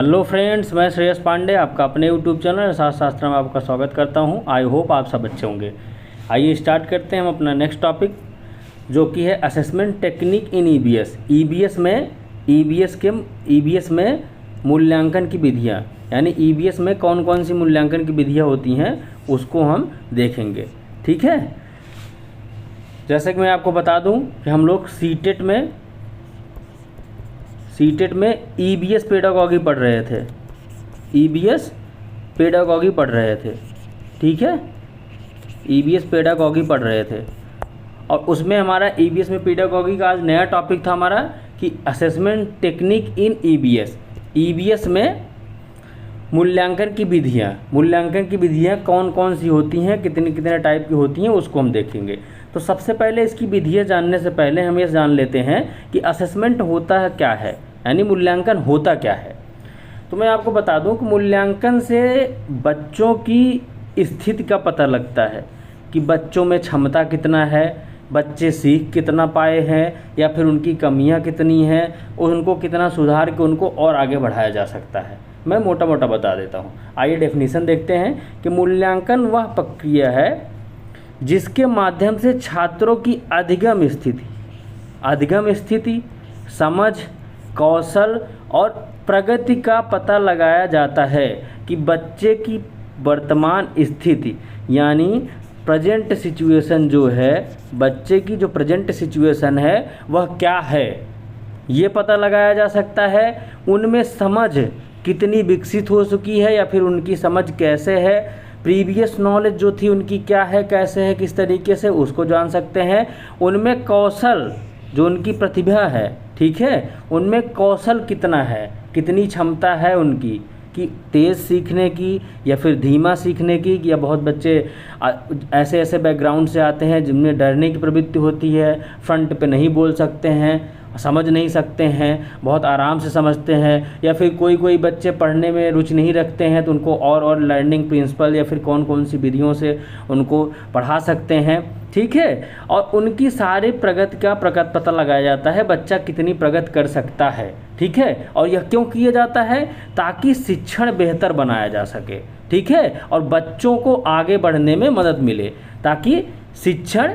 Hello friends, मैं श्रेयस पांडे आपका अपने यूट्यूब चैनल शास्त्र में आपका स्वागत करता हूं। आई होप आप सब अच्छे होंगे। आइए स्टार्ट करते हैं हम अपना नेक्स्ट टॉपिक, जो कि है assessment technique in EBS. EBS में मूल्यांकन की विधियां, यानी ईबीएस में कौन कौन सी मूल्यांकन की विधियां होती हैं उसको हम देखेंगे। ठीक है, जैसे कि मैं आपको बता दूं कि हम लोग सीटेट में ईबीएस पेडागॉजी पढ़ रहे थे। ईबीएस पेडागॉजी पढ़ रहे थे, ठीक है, ईबीएस पेडागॉजी पढ़ रहे थे। और उसमें हमारा ईबीएस में पेडागॉजी का आज नया टॉपिक था हमारा कि assessment technique in EBS. EBS में मूल्यांकन की विधियाँ कौन कौन सी होती हैं, कितने टाइप की होती हैं, उसको हम देखेंगे। तो सबसे पहले इसकी विधियाँ जानने से पहले हम ये जान लेते हैं कि असेसमेंट होता है क्या है, यानी मूल्यांकन होता क्या है। तो मैं आपको बता दूं कि मूल्यांकन से बच्चों की स्थिति का पता लगता है कि बच्चों में क्षमता कितना है, बच्चे सीख कितना पाए हैं, या फिर उनकी कमियां कितनी हैं और उनको कितना सुधार के उनको और आगे बढ़ाया जा सकता है। मैं मोटा मोटा बता देता हूं। आइए डेफिनेशन देखते हैं कि मूल्यांकन वह प्रक्रिया है जिसके माध्यम से छात्रों की अधिगम स्थिति, समझ, कौशल और प्रगति का पता लगाया जाता है कि बच्चे की वर्तमान स्थिति, यानी प्रेजेंट सिचुएशन जो है, बच्चे की जो प्रेजेंट सिचुएशन है वह क्या है, ये पता लगाया जा सकता है। उनमें समझ कितनी विकसित हो चुकी है या फिर उनकी समझ कैसे है, प्रीवियस नॉलेज जो थी उनकी क्या है, कैसे है, किस तरीके से, उसको जान सकते हैं। उनमें कौशल, जो उनकी प्रतिभा है, ठीक है, उनमें कौशल कितना है, कितनी क्षमता है उनकी, कि तेज़ सीखने की या फिर धीमा सीखने की, या बहुत बच्चे ऐसे बैकग्राउंड से आते हैं जिनमें डरने की प्रवृत्ति होती है, फ्रंट पे नहीं बोल सकते हैं, समझ नहीं सकते हैं, बहुत आराम से समझते हैं, या फिर कोई बच्चे पढ़ने में रुचि नहीं रखते हैं तो उनको और लर्निंग प्रिंसिपल या फिर कौन सी विधियों से उनको पढ़ा सकते हैं, ठीक है। और उनकी सारी प्रगति का पता लगाया जाता है, बच्चा कितनी प्रगति कर सकता है, ठीक है। और यह क्यों किया जाता है? ताकि शिक्षण बेहतर बनाया जा सके, ठीक है, और बच्चों को आगे बढ़ने में मदद मिले, ताकि शिक्षण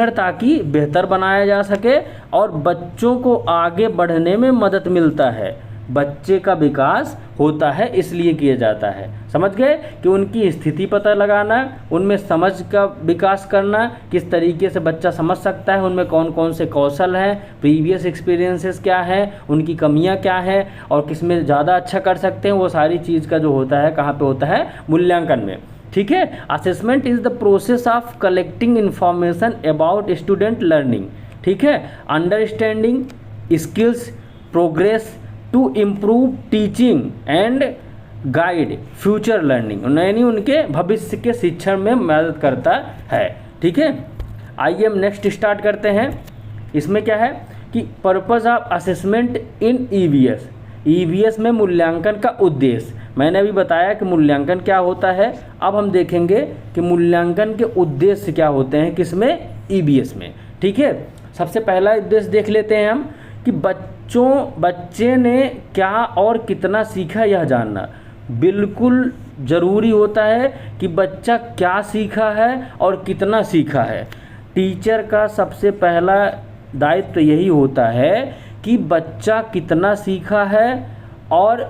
ताकि बेहतर बनाया जा सके और बच्चों को आगे बढ़ने में मदद मिलता है, बच्चे का विकास होता है, इसलिए किया जाता है। समझ गए कि उनकी स्थिति पता लगाना, उनमें समझ का विकास करना, किस तरीके से बच्चा समझ सकता है, उनमें कौन कौन से कौशल हैं, प्रीवियस एक्सपीरियंसेस क्या है, उनकी कमियां क्या है और किस में ज़्यादा अच्छा कर सकते हैं, वो सारी चीज़ का जो होता है कहाँ पे होता है? मूल्यांकन में, ठीक है। Assessment is the process of collecting information about student learning, ठीक है, understanding skills, progress to improve teaching and guide future learning, यानी उनके भविष्य के शिक्षण में मदद करता है, ठीक है। आइए हम नेक्स्ट स्टार्ट करते हैं। इसमें क्या है कि purpose of assessment in EBS में मूल्यांकन का उद्देश्य। मैंने अभी बताया कि मूल्यांकन क्या होता है, अब हम देखेंगे कि मूल्यांकन के उद्देश्य क्या होते हैं, किसमें? ईबीएस में, ठीक है। सबसे पहला उद्देश्य देख लेते हैं हम कि बच्चे ने क्या और कितना सीखा, यह जानना बिल्कुल ज़रूरी होता है कि बच्चा क्या सीखा है और कितना सीखा है। टीचर का सबसे पहला दायित्व यही होता है कि बच्चा कितना सीखा है और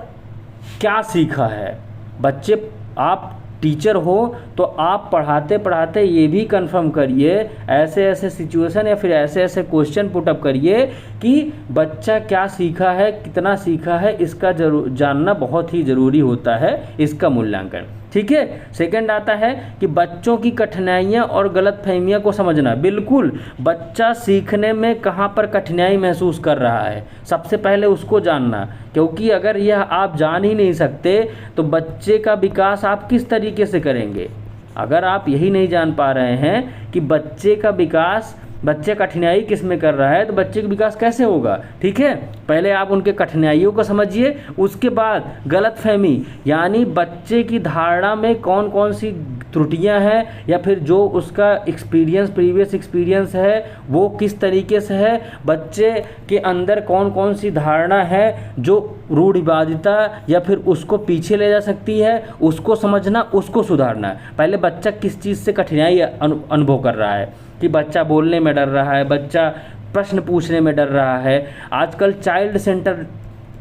क्या सीखा है। बच्चे, आप टीचर हो तो आप पढ़ाते पढ़ाते ये भी कंफर्म करिए, ऐसे सिचुएशन या फिर ऐसे क्वेश्चन पुटअप करिए कि बच्चा क्या सीखा है, कितना सीखा है, इसका जानना बहुत ही ज़रूरी होता है, इसका मूल्यांकन, ठीक है। सेकंड आता है कि बच्चों की कठिनाइयाँ और गलतफहमियाँ को समझना। बिल्कुल, बच्चा सीखने में कहाँ पर कठिनाई महसूस कर रहा है, सबसे पहले उसको जानना, क्योंकि अगर यह आप जान ही नहीं सकते तो बच्चे का विकास आप किस तरीके से करेंगे। अगर आप यही नहीं जान पा रहे हैं कि बच्चे का विकास, बच्चे कठिनाई किस में कर रहा है, तो बच्चे का विकास कैसे होगा, ठीक है। पहले आप उनके कठिनाइयों को समझिए, उसके बाद गलतफहमी, यानी बच्चे की धारणा में कौन कौन सी त्रुटियां हैं या फिर जो उसका एक्सपीरियंस प्रीवियस एक्सपीरियंस है वो किस तरीके से है, बच्चे के अंदर कौन कौन सी धारणा है जो रूढ़िवादिता या फिर उसको पीछे ले जा सकती है, उसको समझना, उसको सुधारना। पहले बच्चा किस चीज़ से कठिनाई अनुभव कर रहा है, कि बच्चा बोलने में डर रहा है, बच्चा प्रश्न पूछने में डर रहा है। आजकल चाइल्ड सेंटर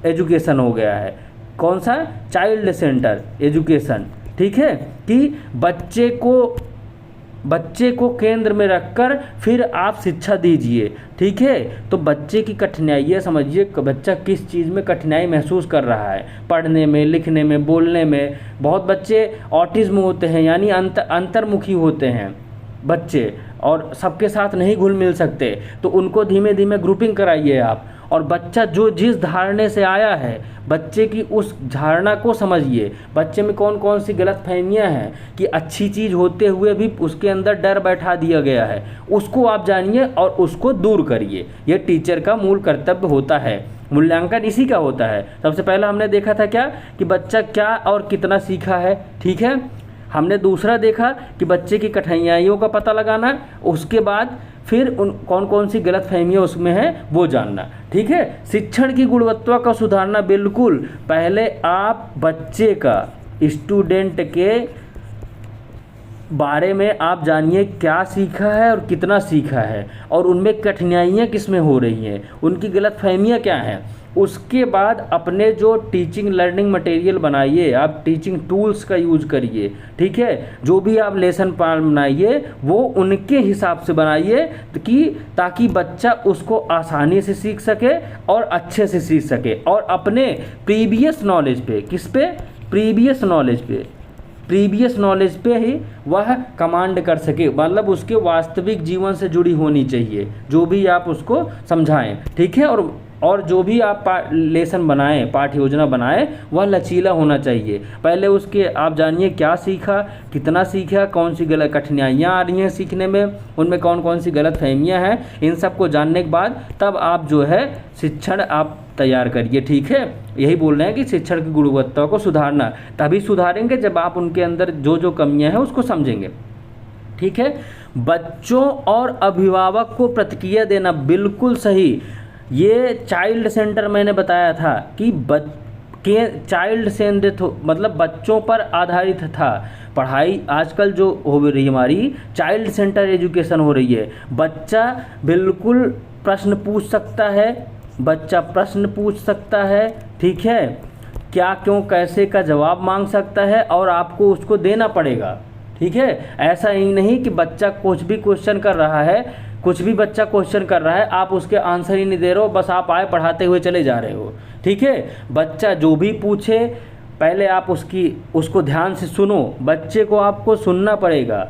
एजुकेशन हो गया है। कौन सा? चाइल्ड सेंटर एजुकेशन, ठीक है, कि बच्चे को केंद्र में रखकर फिर आप शिक्षा दीजिए, ठीक है। तो बच्चे की कठिनाइयाँ समझिए, बच्चा किस चीज़ में कठिनाई महसूस कर रहा है, पढ़ने में, लिखने में, बोलने में। बहुत बच्चे ऑटिज्म होते हैं, यानी अंतर्मुखी होते हैं बच्चे, और सबके साथ नहीं घुल मिल सकते, तो उनको धीमे धीमे ग्रुपिंग कराइए आप। और बच्चा जो जिस धारणा से आया है, बच्चे की उस धारणा को समझिए, बच्चे में कौन कौन सी गलतफहमियां हैं कि अच्छी चीज़ होते हुए भी उसके अंदर डर बैठा दिया गया है, उसको आप जानिए और उसको दूर करिए। यह टीचर का मूल कर्तव्य होता है। मूल्यांकन इसी का होता है। सबसे पहला हमने देखा था क्या, कि बच्चा क्या और कितना सीखा है, ठीक है। हमने दूसरा देखा कि बच्चे की कठिनाइयों का पता लगाना, उसके बाद फिर उन कौन कौन सी गलतफहमियाँ उसमें हैं वो जानना, ठीक है। शिक्षण की गुणवत्ता का सुधारना, बिल्कुल पहले आप बच्चे का, स्टूडेंट के बारे में आप जानिए क्या सीखा है और कितना सीखा है, और उनमें कठिनाइयाँ किस में हो रही हैं, उनकी गलतफहमियाँ क्या हैं। उसके बाद अपने जो टीचिंग लर्निंग मटेरियल बनाइए, आप टीचिंग टूल्स का यूज करिए, ठीक है। जो भी आप लेसन प्लान बनाइए वो उनके हिसाब से बनाइए, कि ताकि बच्चा उसको आसानी से सीख सके और अच्छे से सीख सके, और अपने प्रीवियस नॉलेज पे, किस पे? प्रीवियस नॉलेज पे ही वह कमांड कर सके, मतलब उसके वास्तविक जीवन से जुड़ी होनी चाहिए जो भी आप उसको समझाएं, ठीक है। और जो भी आप लेसन बनाएं, पाठ्य योजना बनाएं, वह लचीला होना चाहिए। पहले उसके आप जानिए क्या सीखा, कितना सीखा, कौन सी गलत कठिनाइयाँ आ रही हैं सीखने में, उनमें कौन कौन सी गलतफहमियाँ हैं। इन सब को जानने के बाद तब आप जो है शिक्षण आप तैयार करिए, ठीक है। यही बोल रहे हैं कि शिक्षण की गुणवत्ता को सुधारना, तभी सुधारेंगे जब आप उनके अंदर जो जो कमियाँ हैं उसको समझेंगे, ठीक है। बच्चों और अभिभावक को प्रतिक्रिया देना, बिल्कुल सही। ये चाइल्ड सेंटर मैंने बताया था कि चाइल्ड सेंट्रिक मतलब बच्चों पर आधारित था पढ़ाई। आजकल जो हो रही हमारी चाइल्ड सेंटर एजुकेशन हो रही है। बच्चा बिल्कुल प्रश्न पूछ सकता है, ठीक है, क्या क्यों कैसे का जवाब मांग सकता है, और आपको उसको देना पड़ेगा, ठीक है। ऐसा ही नहीं कि बच्चा कुछ भी क्वेश्चन कर रहा है, आप उसके आंसर ही नहीं दे रहे हो, बस आप आए पढ़ाते हुए चले जा रहे हो, ठीक है। बच्चा जो भी पूछे पहले आप उसको ध्यान से सुनो। बच्चे को आपको सुनना पड़ेगा,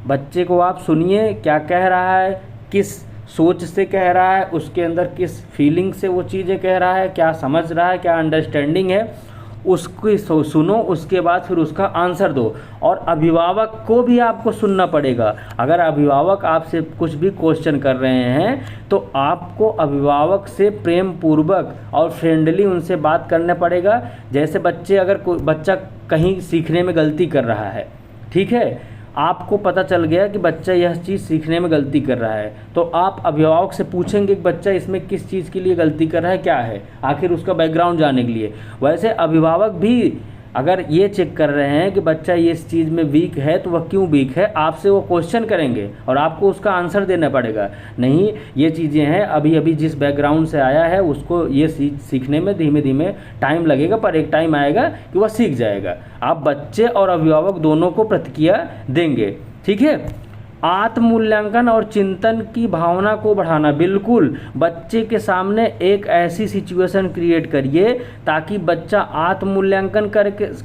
बच्चे को आप सुनिए क्या कह रहा है, किस सोच से कह रहा है, उसके अंदर किस फीलिंग से वो चीज़ें कह रहा है, क्या समझ रहा है, क्या अंडरस्टैंडिंग है, उसकी सुनो। उसके बाद फिर उसका आंसर दो। और अभिभावक को भी आपको सुनना पड़ेगा। अगर अभिभावक आपसे कुछ भी क्वेश्चन कर रहे हैं तो आपको अभिभावक से प्रेम पूर्वक और फ्रेंडली उनसे बात करना पड़ेगा। जैसे बच्चा कहीं सीखने में गलती कर रहा है, ठीक है, आपको पता चल गया कि बच्चा यह चीज़ सीखने में गलती कर रहा है, तो आप अभिभावक से पूछेंगे कि बच्चा इसमें किस चीज़ के लिए गलती कर रहा है, क्या है, आखिर उसका बैकग्राउंड जानने के लिए। वैसे अभिभावक भी अगर ये चेक कर रहे हैं कि बच्चा ये इस चीज़ में वीक है तो वह क्यों वीक है, आपसे वो क्वेश्चन करेंगे और आपको उसका आंसर देना पड़ेगा। नहीं, ये चीज़ें हैं, अभी जिस बैकग्राउंड से आया है उसको ये सीखने में धीमे धीमे टाइम लगेगा, पर एक टाइम आएगा कि वह सीख जाएगा। आप बच्चे और अभिभावक दोनों को प्रतिक्रिया देंगे, ठीक है। आत्ममूल्यांकन और चिंतन की भावना को बढ़ाना, बिल्कुल बच्चे के सामने एक ऐसी सिचुएशन क्रिएट करिए ताकि बच्चा आत्ममूल्यांकन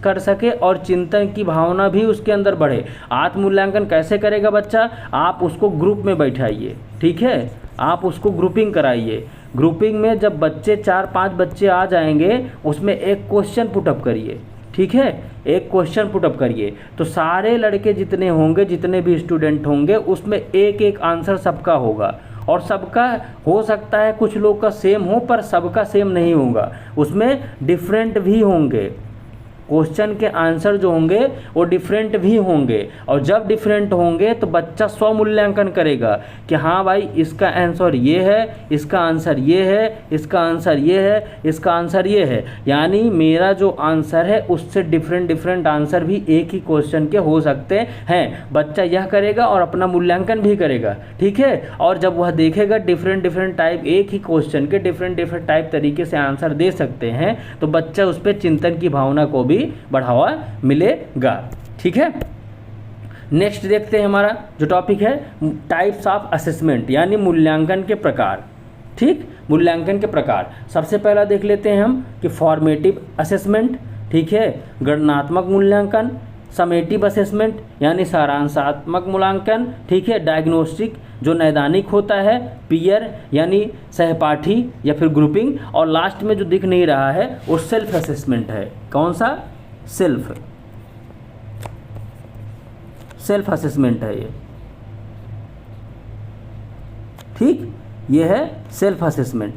कर सके और चिंतन की भावना भी उसके अंदर बढ़े। आत्ममूल्यांकन कैसे करेगा बच्चा? आप उसको ग्रुप में बैठाइए, ठीक है, आप उसको ग्रुपिंग कराइए। ग्रुपिंग में जब 4-5 बच्चे आ जाएंगे उसमें एक क्वेश्चन पुटअप करिए, ठीक है, एक क्वेश्चन पुटअप करिए। तो सारे लड़के जितने होंगे, जितने भी स्टूडेंट होंगे, उसमें एक आंसर सबका होगा। और सबका हो सकता है कुछ लोग का सेम हो, पर सबका सेम नहीं होगा, उसमें डिफरेंट भी होंगे, क्वेश्चन के आंसर जो होंगे वो डिफरेंट भी होंगे, और जब डिफरेंट होंगे तो बच्चा स्व मूल्यांकन करेगा कि हाँ भाई इसका आंसर ये है, इसका आंसर ये है, इसका आंसर ये है, इसका आंसर ये है, यानी मेरा जो आंसर है उससे डिफरेंट आंसर भी एक ही क्वेश्चन के हो सकते हैं। बच्चा यह करेगा और अपना मूल्यांकन भी करेगा, ठीक है। और जब वह देखेगा डिफरेंट टाइप एक ही क्वेश्चन के डिफरेंट टाइप तरीके से आंसर दे सकते हैं, तो बच्चा उस पर चिंतन की भावना को भी बढ़ावा मिलेगा, ठीक है। नेक्स्ट देखते हैं, हमारा जो टॉपिक है टाइप्स ऑफ असेसमेंट, यानी मूल्यांकन के प्रकार, ठीक। मूल्यांकन के प्रकार सबसे पहला देख लेते हैं हम कि फॉर्मेटिव असेसमेंट, ठीक है, गणनात्मक मूल्यांकन, समेटिव असेसमेंट यानी सारांशात्मक मूल्यांकन, ठीक है, डायग्नोस्टिक जो नैदानिक होता है, पीयर यानी सहपाठी या फिर ग्रुपिंग, और लास्ट में जो दिख नहीं रहा है वो सेल्फ असेसमेंट है। कौन सा? सेल्फ असेसमेंट है ये, ठीक, ये है सेल्फ असेसमेंट,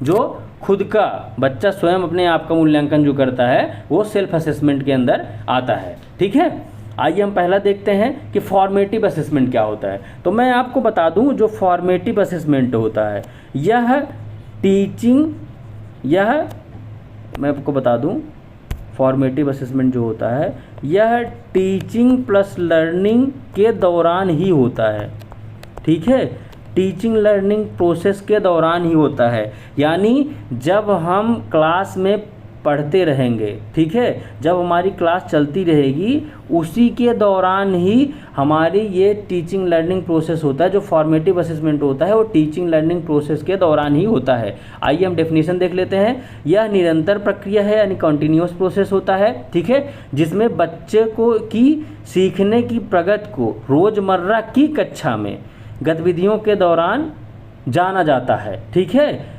जो खुद का बच्चा स्वयं अपने आप का मूल्यांकन जो करता है वो सेल्फ असेसमेंट के अंदर आता है, ठीक है। आइए हम पहला देखते हैं कि फॉर्मेटिव असेसमेंट क्या होता है। तो मैं आपको बता दूं, जो फॉर्मेटिव असेसमेंट होता है मैं आपको बता दूं, फॉर्मेटिव असेसमेंट जो होता है यह टीचिंग प्लस लर्निंग के दौरान ही होता है, ठीक है, टीचिंग लर्निंग प्रोसेस के दौरान ही होता है, यानी जब हम क्लास में पढ़ते रहेंगे, ठीक है, जब हमारी क्लास चलती रहेगी उसी के दौरान ही हमारी ये टीचिंग लर्निंग प्रोसेस होता है। जो फॉर्मेटिव असेसमेंट होता है वो टीचिंग लर्निंग प्रोसेस के दौरान ही होता है। आइए हम डेफिनेशन देख लेते हैं। यह निरंतर प्रक्रिया है यानी कंटिन्यूअस प्रोसेस होता है, ठीक है, जिसमें बच्चे को की सीखने की प्रगति को रोज़मर्रा की कक्षा में गतिविधियों के दौरान जाना जाता है, ठीक है।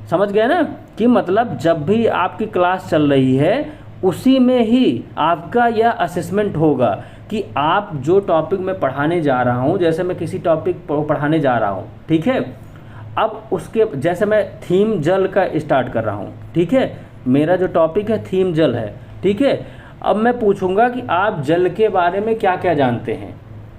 समझ गए ना कि मतलब जब भी आपकी क्लास चल रही है उसी में ही आपका यह असेसमेंट होगा कि आप जो टॉपिक मैं पढ़ाने जा रहा हूँ, जैसे मैं किसी टॉपिक पढ़ाने जा रहा हूँ, ठीक है, अब उसके जैसे मैं थीम जल का स्टार्ट कर रहा हूँ, ठीक है, मेरा जो टॉपिक है थीम जल है, ठीक है। अब मैं पूछूंगा कि आप जल के बारे में क्या क्या जानते हैं,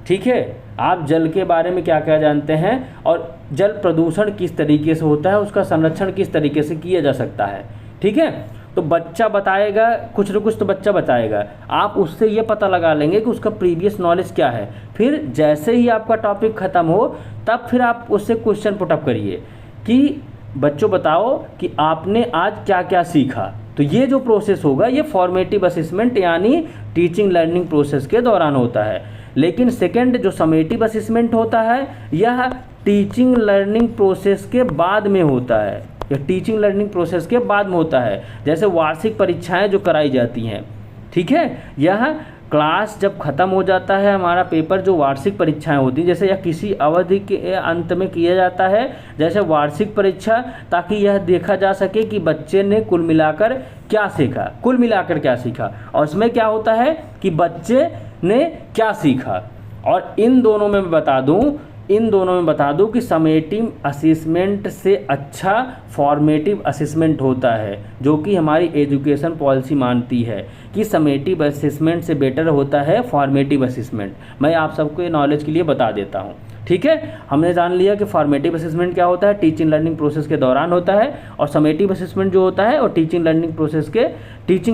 ठीक है, आप जल के बारे में क्या क्या जानते हैं और जल प्रदूषण किस तरीके से होता है, उसका संरक्षण किस तरीके से किया जा सकता है, ठीक है। तो बच्चा बताएगा कुछ न कुछ, तो बच्चा बताएगा, आप उससे ये पता लगा लेंगे कि उसका प्रीवियस नॉलेज क्या है। फिर जैसे ही आपका टॉपिक ख़त्म हो तब फिर आप उससे क्वेश्चन पुटअप करिए कि बच्चों बताओ कि आपने आज क्या क्या सीखा। तो ये जो प्रोसेस होगा ये फॉर्मेटिव असेसमेंट यानी टीचिंग लर्निंग प्रोसेस के दौरान होता है। लेकिन सेकंड जो समेटिव असेसमेंट होता है यह टीचिंग लर्निंग प्रोसेस के बाद में होता है, यह टीचिंग लर्निंग प्रोसेस के बाद में होता है। जैसे वार्षिक परीक्षाएं जो कराई जाती हैं, ठीक है, यह क्लास जब ख़त्म हो जाता है हमारा पेपर, जो वार्षिक परीक्षाएं होती हैं, जैसे यह किसी अवधि के अंत में किया जाता है, जैसे वार्षिक परीक्षा, ताकि यह देखा जा सके कि बच्चे ने कुल मिलाकर क्या सीखा, और उसमें क्या होता है कि बच्चे ने क्या सीखा। और इन दोनों में मैं बता दूं कि समेटिव असेसमेंट से अच्छा फॉर्मेटिव असेसमेंट होता है, जो कि हमारी एजुकेशन पॉलिसी मानती है कि समेटिव असेसमेंट से बेटर होता है फॉर्मेटिव असेसमेंट। मैं आप सबको ये नॉलेज के लिए बता देता हूँ, ठीक है। हमने जान लिया कि फॉर्मेटिव असेसमेंट क्या होता है, टीचिंग लर्निंग प्रोसेस के दौरान होता है, और समेटिव असेसमेंट जो होता है और टीचिंग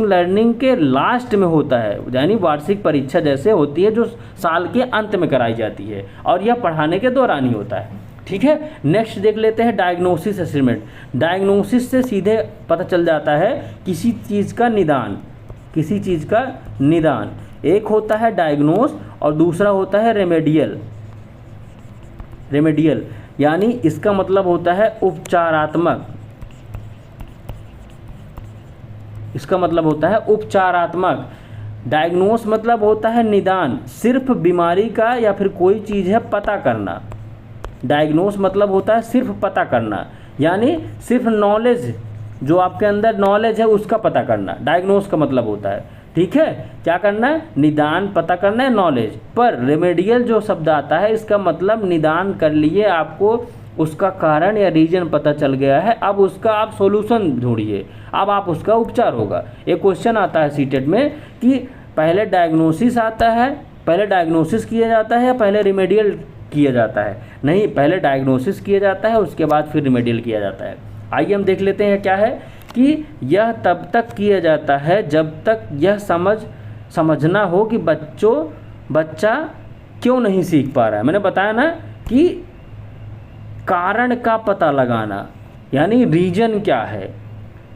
लर्निंग के लास्ट में होता है, यानी वार्षिक परीक्षा जैसे होती है जो साल के अंत में कराई जाती है, और यह पढ़ाने के दौरान ही होता है, ठीक है। नेक्स्ट देख लेते हैं डायग्नोसिस असेसमेंट। डायग्नोसिस से सीधे पता चल जाता है किसी चीज़ का निदान। एक होता है डायग्नोस और दूसरा होता है रेमेडियल, यानी इसका मतलब होता है उपचारात्मक, डायग्नोस मतलब होता है निदान, सिर्फ बीमारी का या फिर कोई चीज़ है पता करना। डायग्नोस मतलब होता है सिर्फ पता करना, यानी सिर्फ नॉलेज, जो आपके अंदर नॉलेज है उसका पता करना, डायग्नोस का मतलब होता है, ठीक है। क्या करना है? निदान, पता करना है, नॉलेज। पर रेमेडियल जो शब्द आता है इसका मतलब निदान कर लिए आपको उसका कारण या रीजन पता चल गया है, अब उसका आप सॉल्यूशन ढूंढिए, अब आप उसका उपचार होगा। एक क्वेश्चन आता है सीटेट में कि पहले डायग्नोसिस आता है, पहले डायग्नोसिस किया जाता है या पहले रिमेडियल किया जाता है? नहीं, पहले डायग्नोसिस किया जाता है, उसके बाद फिर रिमेडियल किया जाता है। आइए हम देख लेते हैं क्या है कि यह तब तक किया जाता है जब तक यह समझना हो कि बच्चा क्यों नहीं सीख पा रहा है। मैंने बताया ना कि कारण का पता लगाना, यानी रीजन क्या है,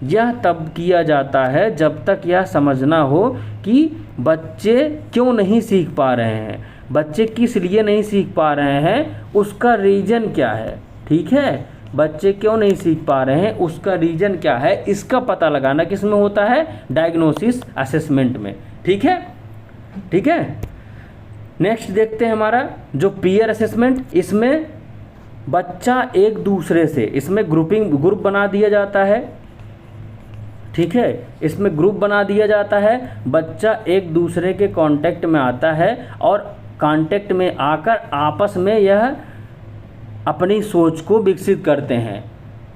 यह तब किया जाता है जब तक यह समझना हो कि बच्चे क्यों नहीं सीख पा रहे हैं, बच्चे किस लिए नहीं सीख पा रहे हैं, उसका रीजन क्या है। ठीक है, बच्चे क्यों नहीं सीख पा रहे हैं, उसका रीजन क्या है, इसका पता लगाना किस में होता है? डायग्नोसिस असेसमेंट में। ठीक है, ठीक है। नेक्स्ट देखते हैं हमारा जो पीयर असेसमेंट, इसमें बच्चा एक दूसरे से, इसमें ग्रुप बना दिया जाता है। ठीक है, इसमें ग्रुप बना दिया जाता है, बच्चा एक दूसरे के कांटेक्ट में आता है और कांटेक्ट में आकर आपस में यह अपनी सोच को विकसित करते हैं।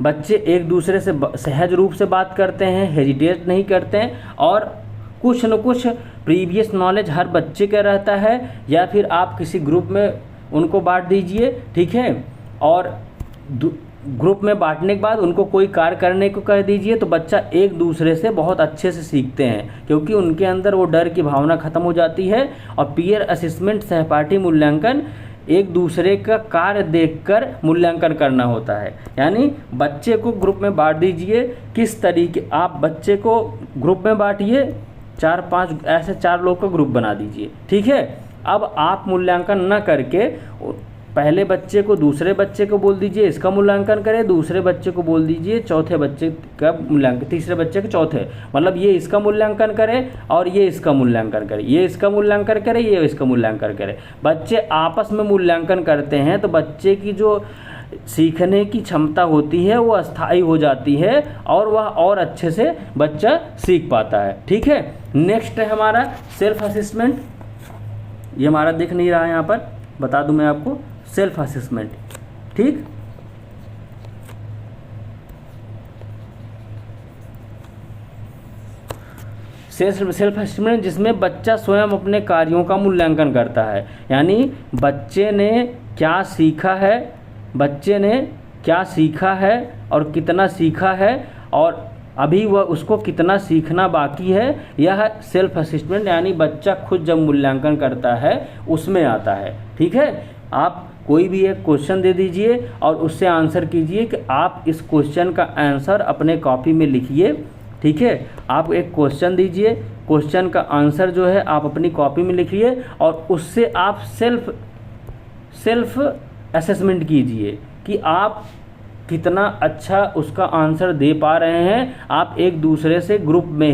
बच्चे एक दूसरे से सहज रूप से बात करते हैं, हेजिटेट नहीं करते हैं, और कुछ न कुछ प्रीवियस नॉलेज हर बच्चे का रहता है, या फिर आप किसी ग्रुप में उनको बांट दीजिए। ठीक है, और ग्रुप में बांटने के बाद उनको कोई कार्य करने को कह दीजिए, तो बच्चा एक दूसरे से बहुत अच्छे से सीखते हैं, क्योंकि उनके अंदर वो डर की भावना खत्म हो जाती है। और पीयर असेसमेंट सहपाठी मूल्यांकन एक दूसरे का कार्य देखकर मूल्यांकन करना होता है। यानी बच्चे को ग्रुप में बांट दीजिए, किस तरीके, आप बच्चे को ग्रुप में बांटिए, 4-5 ऐसे 4 लोग का ग्रुप बना दीजिए। ठीक है, अब आप मूल्यांकन न करके पहले बच्चे को दूसरे बच्चे को बोल दीजिए इसका मूल्यांकन करें, दूसरे बच्चे को बोल दीजिए चौथे बच्चे का मूल्यांकन, तीसरे बच्चे के चौथे, मतलब ये इसका मूल्यांकन करे और ये इसका मूल्यांकन करे, ये इसका मूल्यांकन करे, ये इसका मूल्यांकन करे। बच्चे आपस में मूल्यांकन करते हैं तो बच्चे की जो सीखने की क्षमता होती है वो अस्थायी हो जाती है और वह और अच्छे से बच्चा सीख पाता है। ठीक है, नेक्स्ट है हमारा सेल्फ असेसमेंट। ये हमारा दिख नहीं रहा है यहाँ पर, बता दूं मैं आपको, सेल्फ असेसमेंट। ठीक, सेल्फ असेसमेंट जिसमें बच्चा स्वयं अपने कार्यों का मूल्यांकन करता है, यानी बच्चे ने क्या सीखा है, बच्चे ने क्या सीखा है और कितना सीखा है, और अभी वह उसको कितना सीखना बाकी है, यह सेल्फ असेसमेंट यानी बच्चा खुद जब मूल्यांकन करता है उसमें आता है। ठीक है, आप कोई भी एक क्वेश्चन दे दीजिए और उससे आंसर कीजिए कि आप इस क्वेश्चन का आंसर अपने कॉपी में लिखिए। ठीक है, आप एक क्वेश्चन दीजिए, क्वेश्चन का आंसर जो है आप अपनी कॉपी में लिखिए और उससे आप सेल्फ असेसमेंट कीजिए कि आप कितना अच्छा उसका आंसर दे पा रहे हैं। आप एक दूसरे से ग्रुप में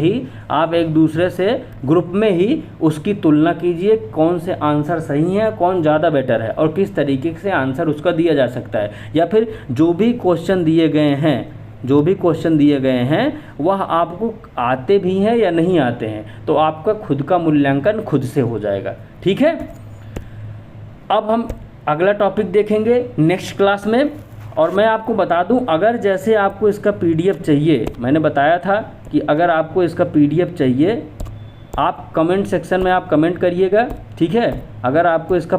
ही उसकी तुलना कीजिए, कौन से आंसर सही है, कौन ज़्यादा बेटर है और किस तरीके से आंसर उसका दिया जा सकता है, या फिर जो भी क्वेश्चन दिए गए हैं वह आपको आते भी हैं या नहीं आते हैं, तो आपका खुद का मूल्यांकन खुद से हो जाएगा। ठीक है, अब हम अगला टॉपिक देखेंगे नेक्स्ट क्लास में। और मैं आपको बता दूं, अगर जैसे आपको इसका पीडीएफ चाहिए, मैंने बताया था कि अगर आपको इसका पीडीएफ चाहिए आप कमेंट सेक्शन में आप कमेंट करिएगा। ठीक है, अगर आपको इसका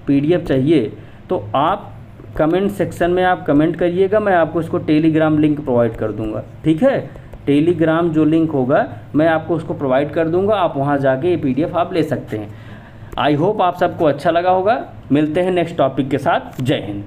पीडीएफ चाहिए तो आप कमेंट सेक्शन में आप कमेंट करिएगा, मैं आपको इसको टेलीग्राम लिंक प्रोवाइड कर दूंगा। ठीक है, टेलीग्राम जो लिंक होगा मैं आपको उसको प्रोवाइड कर दूंगा, आप वहां जाके ये पीडीएफ आप ले सकते हैं। आई होप आप सबको अच्छा लगा होगा। मिलते हैं नेक्स्ट टॉपिक के साथ। जय हिंद।